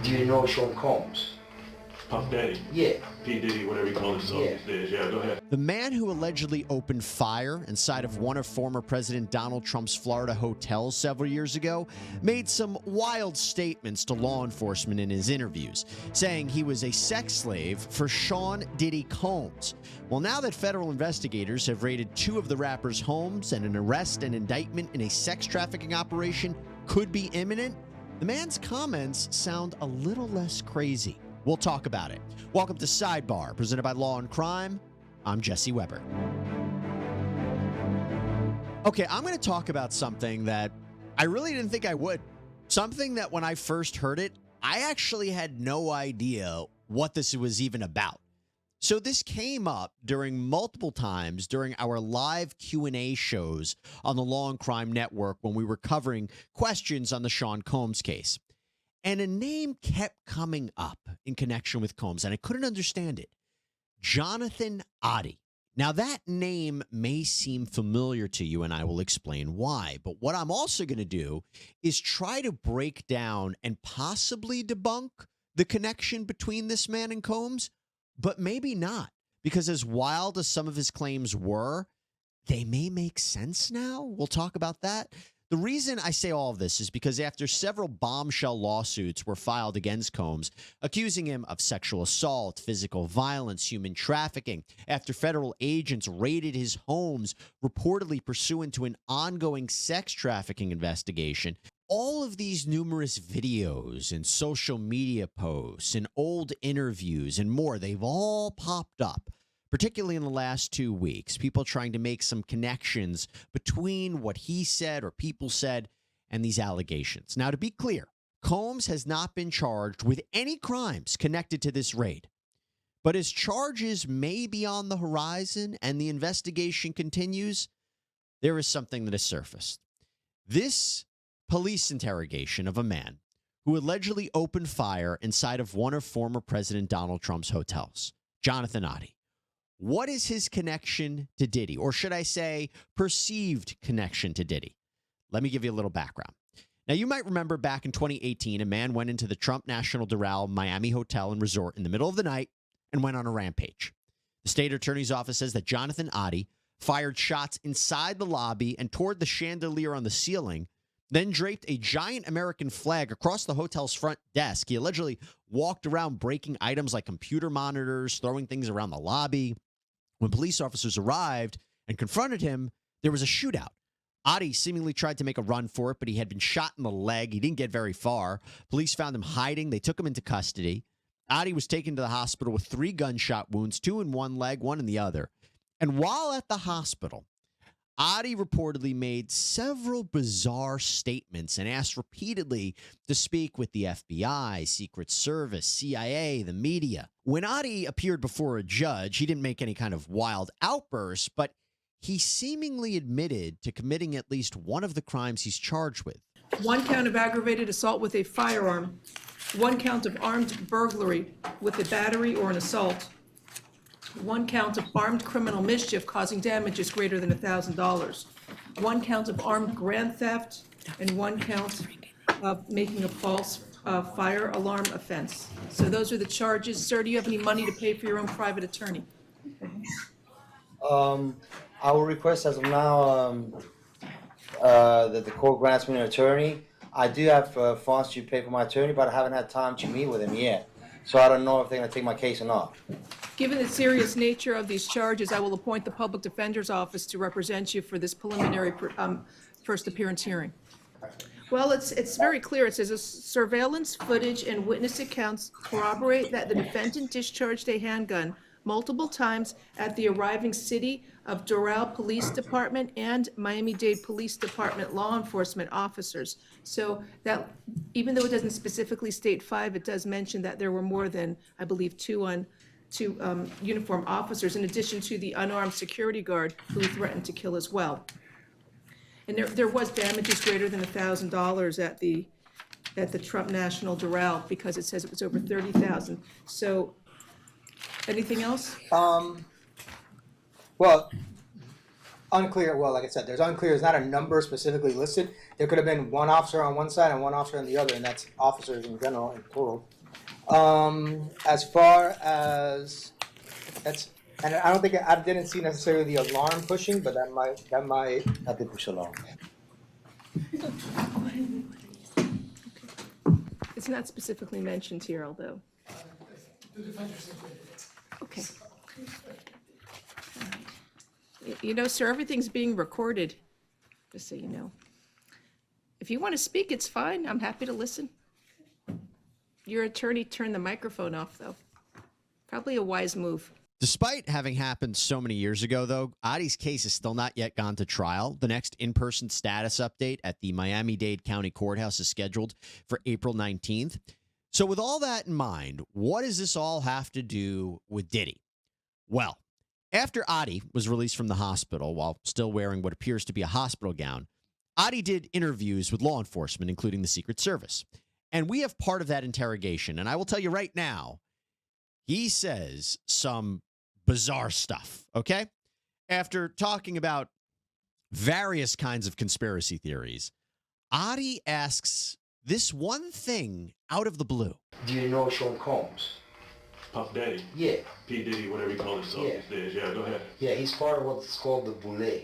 Do you know Sean Combs? Puff Daddy. Yeah. P. Diddy, whatever you call himself these days. Yeah, go ahead. The man who allegedly opened fire inside of one of former President Donald Trump's Florida hotels several years ago made some wild statements to law enforcement in his interviews, saying he was a sex slave for Sean Diddy Combs. Well, now that federal investigators have raided two of the rapper's homes and an arrest and indictment in a sex trafficking operation could be imminent, the man's comments sound a little less crazy. We'll talk about it. Welcome to Sidebar, presented by Law&Crime. I'm Jesse Weber. Okay, I'm going to talk about something that I really didn't think I would. Something that when I first heard it, I actually had no idea what this was even about. So this came up during multiple times during our live Q&A shows on the Law&Crime Network when we were covering questions on the Sean Combs case. And a name kept coming up in connection with Combs, and I couldn't understand it. Jonathan Oddi. Now, that name may seem familiar to you, and I will explain why. But what I'm also going to do is try to break down and possibly debunk the connection between this man and Combs, but maybe not. Because as wild as some of his claims were, they may make sense now. We'll talk about that. The reason I say all of this is because after several bombshell lawsuits were filed against Combs, accusing him of sexual assault, physical violence, human trafficking, after federal agents raided his homes, reportedly pursuant to an ongoing sex trafficking investigation, all of these numerous videos and social media posts and old interviews and more, they've all popped up. Particularly in the last 2 weeks, people trying to make some connections between what he said or people said and these allegations. Now, to be clear, Combs has not been charged with any crimes connected to this raid, but his charges may be on the horizon and the investigation continues. There is something that has surfaced. This police interrogation of a man who allegedly opened fire inside of one of former President Donald Trump's hotels, Jonathan Oddi. What is his connection to Diddy? Or should I say perceived connection to Diddy? Let me give you a little background. Now, you might remember back in 2018, a man went into the Trump National Doral Miami Hotel and Resort in the middle of the night and went on a rampage. The state attorney's office says that Jonathan Oddi fired shots inside the lobby and toward the chandelier on the ceiling, then draped a giant American flag across the hotel's front desk. He allegedly walked around breaking items like computer monitors, throwing things around the lobby. When police officers arrived and confronted him, there was a shootout. Oddi seemingly tried to make a run for it, but he had been shot in the leg. He didn't get very far. Police found him hiding. They took him into custody. Oddi was taken to the hospital with 3 gunshot wounds, 2 in one leg, 1 in the other. And while at the hospital, Oddi reportedly made several bizarre statements and asked repeatedly to speak with the FBI, Secret Service, CIA, the media. When Oddi appeared before a judge, he didn't make any kind of wild outburst, but he seemingly admitted to committing at least one of the crimes he's charged with. 1 count of aggravated assault with a firearm, 1 count of armed burglary with a battery or an assault, 1 count of armed criminal mischief causing damages greater than $1,000, 1 count of armed grand theft, and 1 count of making a false fire alarm offense. So those are the charges. Sir, do you have any money to pay for your own private attorney? I will request as of now that the court grants me an attorney. I do have funds to pay for my attorney, but I haven't had time to meet with him yet. So I don't know if they're going to take my case or not. Given the serious nature of these charges, I will appoint the Public Defender's Office to represent you for this preliminary first appearance hearing. Well, it's very clear. It says surveillance footage and witness accounts corroborate that the defendant discharged a handgun multiple times at the arriving City of Doral Police Department and Miami-Dade Police Department law enforcement officers. So that, even though it doesn't specifically state 5, it does mention that there were more than, I believe, two uniformed officers, in addition to the unarmed security guard who threatened to kill as well. And there was damages greater than $1,000 at the Trump National Doral, because it says it was over $30,000. So, anything else? Well, unclear. Well, like I said, there's unclear. There's not a number specifically listed. There could have been one officer on one side and one officer on the other, and that's officers in general and plural. As far as that's, and I don't think I didn't see necessarily the alarm pushing, but that might. I did push along. It's not specifically mentioned here, although. Okay. You know, sir, everything's being recorded, just so you know. If you want to speak, it's fine. I'm happy to listen. Your attorney turned the microphone off, though. Probably a wise move. Despite having happened so many years ago, though, Oddi's case has still not yet gone to trial. The next in-person status update at the Miami-Dade County Courthouse is scheduled for April 19th. So with all that in mind, what does this all have to do with Diddy? Well, after Oddi was released from the hospital while still wearing what appears to be a hospital gown, Oddi did interviews with law enforcement, including the Secret Service. And we have part of that interrogation. And I will tell you right now, he says some bizarre stuff, okay? After talking about various kinds of conspiracy theories, Oddi asks this one thing out of the blue. Do you know Sean Combs? Puff Daddy. Yeah. P. Diddy, whatever you call himself Yeah. these days. Yeah, go ahead. Yeah, he's part of what's called the Boule.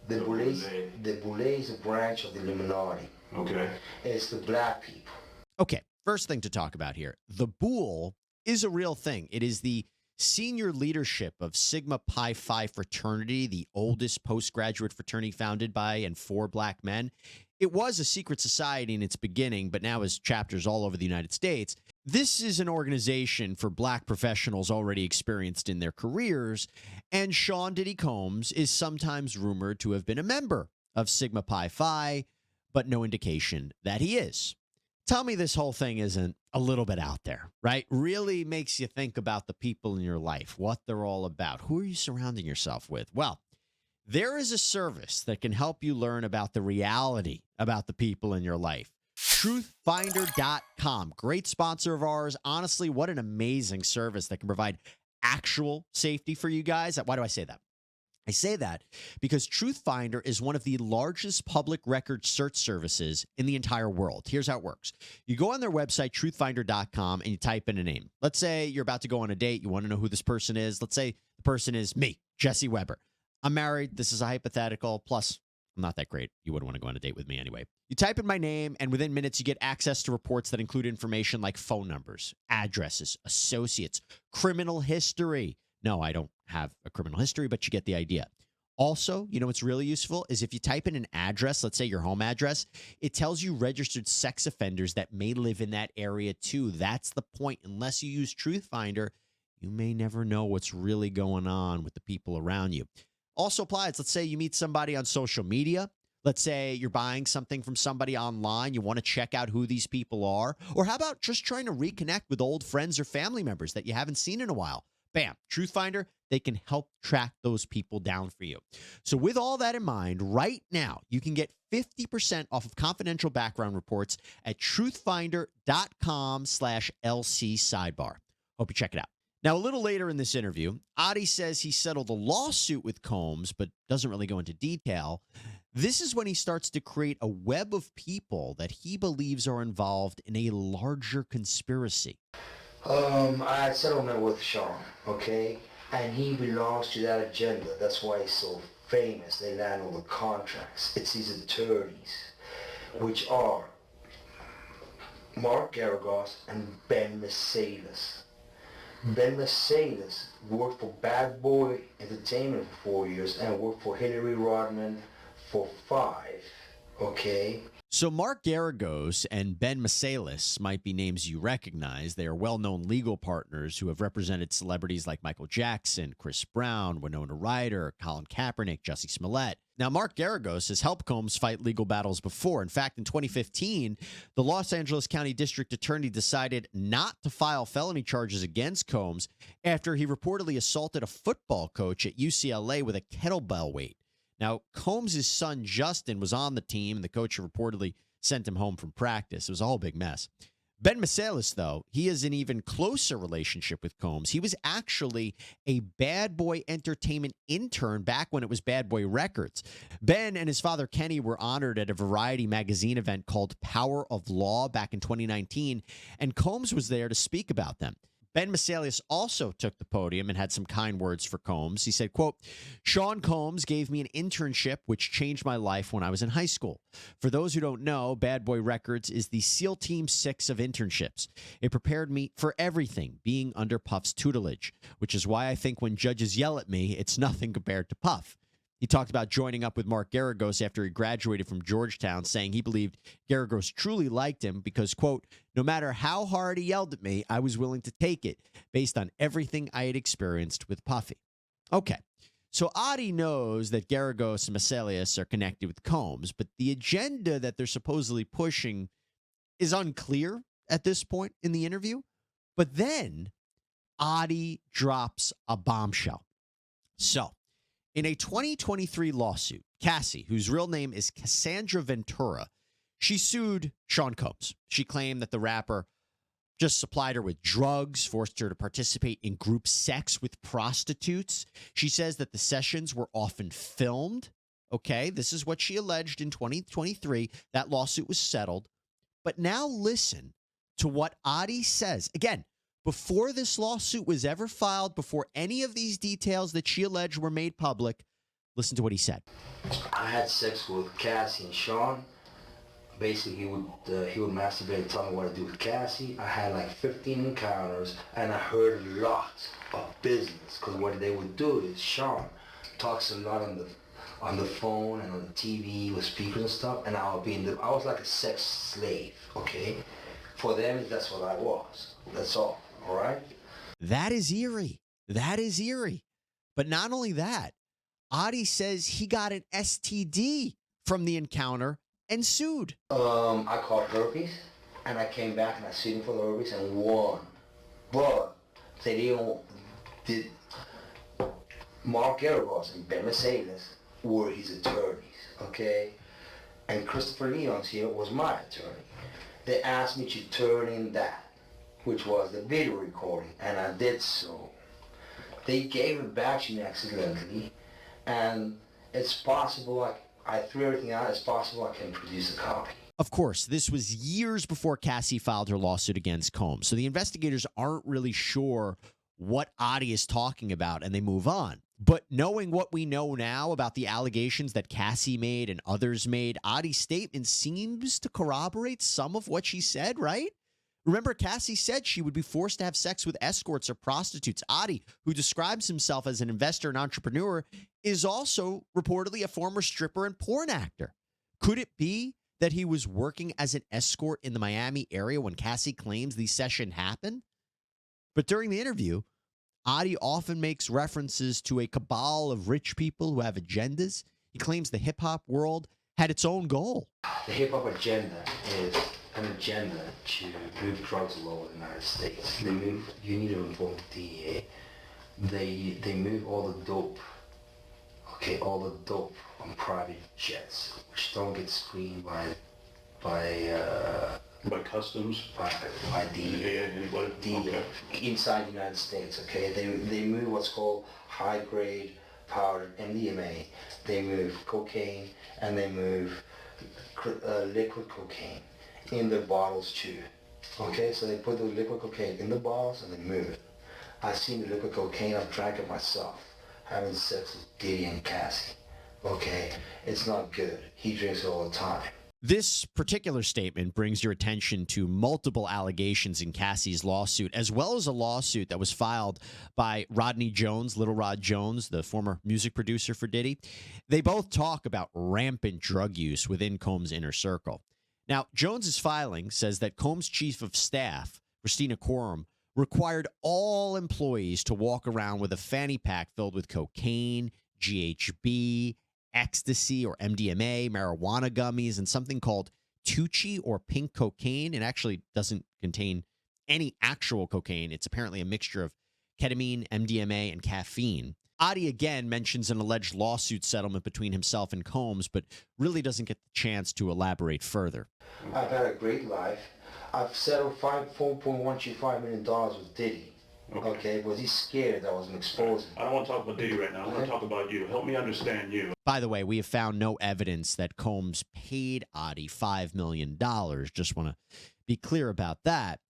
The Boule is a branch of the Illuminati. Okay. It's the black people. Okay, first thing to talk about here. The Boule is a real thing. It is the senior leadership of Sigma Pi Phi fraternity, the oldest postgraduate fraternity founded by and for black men. It was a secret society in its beginning, but now has chapters all over the United States. This is an organization for black professionals already experienced in their careers, and Sean Diddy Combs is sometimes rumored to have been a member of Sigma Pi Phi, but no indication that he is. Tell me this whole thing isn't a little bit out there, right? Really makes you think about the people in your life, what they're all about. Who are you surrounding yourself with? Well, there is a service that can help you learn about the reality about the people in your life. Truthfinder.com. Great sponsor of ours. Honestly, what an amazing service that can provide actual safety for you guys. Why do I say that? I say that because Truthfinder is one of the largest public record search services in the entire world. Here's how it works. You go on their website, truthfinder.com, and you type in a name. Let's say you're about to go on a date. You want to know who this person is. Let's say the person is me, Jesse Weber. I'm married. This is a hypothetical. Plus, I'm not that great. You wouldn't want to go on a date with me anyway. You type in my name, and within minutes, you get access to reports that include information like phone numbers, addresses, associates, criminal history. No, I don't have a criminal history, but you get the idea. Also, you know what's really useful is if you type in an address, let's say your home address, it tells you registered sex offenders that may live in that area too. That's the point. Unless you use Truthfinder, you may never know what's really going on with the people around you. Also applies. Let's say you meet somebody on social media. Let's say you're buying something from somebody online. You want to check out who these people are. Or how about just trying to reconnect with old friends or family members that you haven't seen in a while? Bam, Truthfinder, they can help track those people down for you. So with all that in mind, right now, you can get 50% off of confidential background reports at truthfinder.com/LC Sidebar. Hope you check it out. Now, a little later in this interview, Oddi says he settled a lawsuit with Combs, but doesn't really go into detail. This is when he starts to create a web of people that he believes are involved in a larger conspiracy. I had settlement with Sean, okay? And he belongs to that agenda. That's why he's so famous. They land all the contracts. It's his attorneys, which are Mark Garagos and Ben Mercedes. Ben Mercedes worked for Bad Boy Entertainment for 4 years and worked for Hillary Rodman for 5, okay? So Mark Garagos and Ben Mercedes might be names you recognize. They are well-known legal partners who have represented celebrities like Michael Jackson, Chris Brown, Winona Ryder, Colin Kaepernick, Jussie Smollett. Now, Mark Garagos has helped Combs fight legal battles before. In fact, in 2015, the Los Angeles County District Attorney decided not to file felony charges against Combs after he reportedly assaulted a football coach at UCLA with a kettlebell weight. Now, Combs' son, Justin, was on the team, and the coach reportedly sent him home from practice. It was a whole big mess. Ben Masalis, though, he has an even closer relationship with Combs. He was actually a Bad Boy Entertainment intern back when it was Bad Boy Records. Ben and his father, Kenny, were honored at a Variety magazine event called Power of Law back in 2019, and Combs was there to speak about them. Ben Masalis also took the podium and had some kind words for Combs. He said, quote, Sean Combs gave me an internship which changed my life when I was in high school. For those who don't know, Bad Boy Records is the SEAL Team 6 of internships. It prepared me for everything being under Puff's tutelage, which is why I think when judges yell at me, it's nothing compared to Puff. He talked about joining up with Mark Garagos after he graduated from Georgetown, saying he believed Garagos truly liked him because, quote, no matter how hard he yelled at me, I was willing to take it based on everything I had experienced with Puffy. Okay, so Oddi knows that Garagos and Masalis are connected with Combs, but the agenda that they're supposedly pushing is unclear at this point in the interview. But then Oddi drops a bombshell. So, in a 2023 lawsuit, Cassie, whose real name is Cassandra Ventura, she sued Sean Combs. She claimed that the rapper just supplied her with drugs, forced her to participate in group sex with prostitutes. She says that the sessions were often filmed. Okay, this is what she alleged in 2023. That lawsuit was settled. But now listen to what Oddi says. Again, before this lawsuit was ever filed, before any of these details that she alleged were made public, listen to what he said. I had sex with Cassie and Sean. Basically, he would masturbate and tell me what to do with Cassie. I had like 15 encounters, and I heard a lot of business. Because what they would do is Sean talks a lot on the phone and on the TV with speakers and stuff, and I was like a sex slave. Okay, for them that's what I was. That's all. All right. That is eerie. That is eerie. But not only that, Oddi says he got an STD from the encounter and sued. I caught herpes, and I came back and I sued him for the herpes and won. But they did. Mark Garagos and Ben Masalis were his attorneys, okay? And Christopher Leon's here was my attorney. They asked me to turn in that, which was the video recording, and I did so. They gave it back to me accidentally, and it's possible I threw everything out. It's possible I can produce a copy. Of course, this was years before Cassie filed her lawsuit against Combs, so the investigators aren't really sure what Oddi is talking about, and they move on. But knowing what we know now about the allegations that Cassie made and others made, Oddi's statement seems to corroborate some of what she said, right? Remember, Cassie said she would be forced to have sex with escorts or prostitutes. Oddi, who describes himself as an investor and entrepreneur, is also reportedly a former stripper and porn actor. Could it be that he was working as an escort in the Miami area when Cassie claims the session happened? But during the interview, Oddi often makes references to a cabal of rich people who have agendas. He claims the hip-hop world had its own goal. The hip-hop agenda is an agenda to move drugs all over the United States. They move, you need to inform the DEA. They move all the dope, okay, all the dope on private jets, which don't get screened by customs? By DEA. Anybody? Okay. Inside the United States, okay? They move what's called high-grade powder, MDMA. They move cocaine, and they move liquid cocaine in the bottles too. Okay, so they put the liquid cocaine in the bottles and they move it. I've seen the liquid cocaine, I've drank it myself, having sex with Diddy and Cassie. Okay, it's not good. He drinks it all the time. This particular statement brings your attention to multiple allegations in Cassie's lawsuit, as well as a lawsuit that was filed by Rodney Jones, Little Rod Jones, the former music producer for Diddy. They both talk about rampant drug use within Combs' inner circle. Now, Jones's filing says that Combs' chief of staff, Christina Quorum, required all employees to walk around with a fanny pack filled with cocaine, GHB, ecstasy or MDMA, marijuana gummies, and something called Tucci or pink cocaine. It actually doesn't contain any actual cocaine. It's apparently a mixture of ketamine, MDMA, and caffeine. Oddi again mentions an alleged lawsuit settlement between himself and Combs, but really doesn't get the chance to elaborate further. I've had a great life. I've settled $4.125 million with Diddy. Okay, because he's scared that I was going to expose him. I don't want to talk about Diddy right now. I want to talk about you. Help me understand you. By the way, we have found no evidence that Combs paid Oddi $5 million. Just want to be clear about that.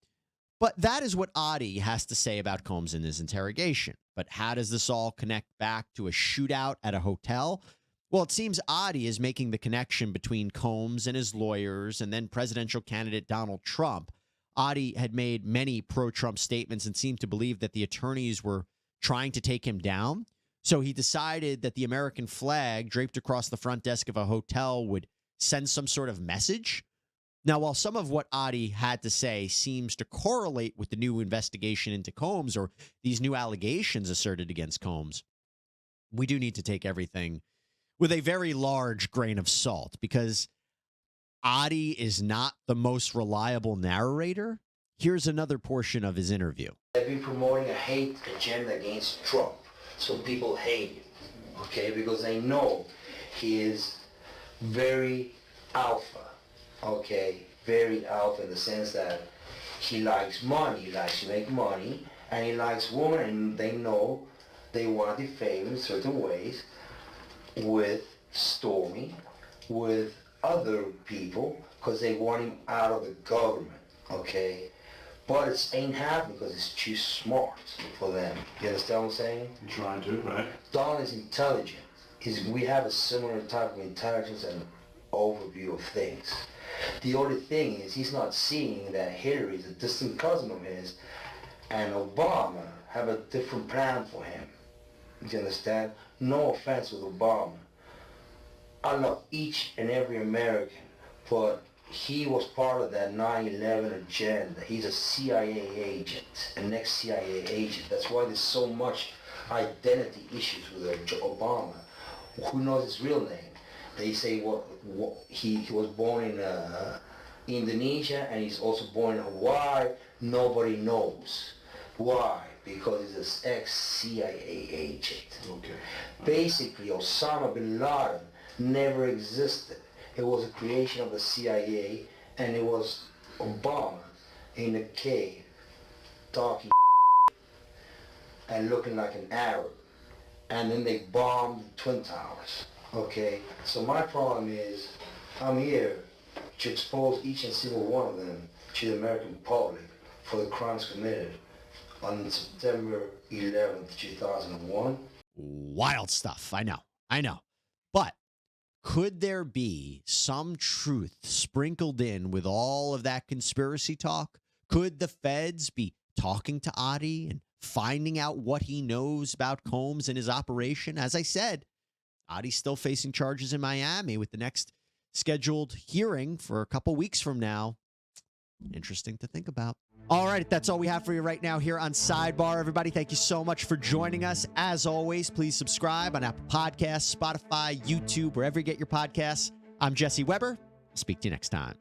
But that is what Oddi has to say about Combs in his interrogation. But how does this all connect back to a shootout at a hotel? Well, it seems Oddi is making the connection between Combs and his lawyers and then presidential candidate Donald Trump. Oddi had made many pro-Trump statements and seemed to believe that the attorneys were trying to take him down. So he decided that the American flag draped across the front desk of a hotel would send some sort of message. Now, while some of what Oddi had to say seems to correlate with the new investigation into Combs or these new allegations asserted against Combs, we do need to take everything with a very large grain of salt because Oddi is not the most reliable narrator. Here's another portion of his interview. They've been promoting a hate agenda against Trump, so people hate him, okay, because they know he is very alpha, okay, very alpha in the sense that he likes money, he likes to make money, and he likes women, and they know they want to defame him in certain ways with Stormy, with other people, because they want him out of the government, okay? But it ain't happening because it's too smart for them. You understand what I'm saying? I'm trying to, right? Don is intelligent. We have a similar type of intelligence and overview of things. The only thing is he's not seeing that Hillary is a distant cousin of his and Obama have a different plan for him. You understand? No offense with Obama. I love each and every American, but he was part of that 9/11 agenda. He's a CIA agent, an ex-CIA agent. That's why there's so much identity issues with Obama. Who knows his real name? They say he was born in Indonesia and he's also born in Hawaii. Nobody knows. Why? Because he's an ex-CIA agent. Okay. Basically, Osama bin Laden never existed. It was a creation of the CIA, and it was Obama in a cave talking and looking like an Arab. And then they bombed the Twin Towers. Okay? So my problem is, I'm here to expose each and single one of them to the American public for the crimes committed on September 11th, 2001. Wild stuff. I know. But could there be some truth sprinkled in with all of that conspiracy talk? Could the feds be talking to Oddi and finding out what he knows about Combs and his operation? As I said, Oddi's still facing charges in Miami with the next scheduled hearing for a couple weeks from now. Interesting to think about. All right, that's all we have for you right now here on Sidebar. Everybody, thank you so much for joining us. As always, please subscribe on Apple Podcasts, Spotify, YouTube, wherever you get your podcasts. I'm Jesse Weber. I'll speak to you next time.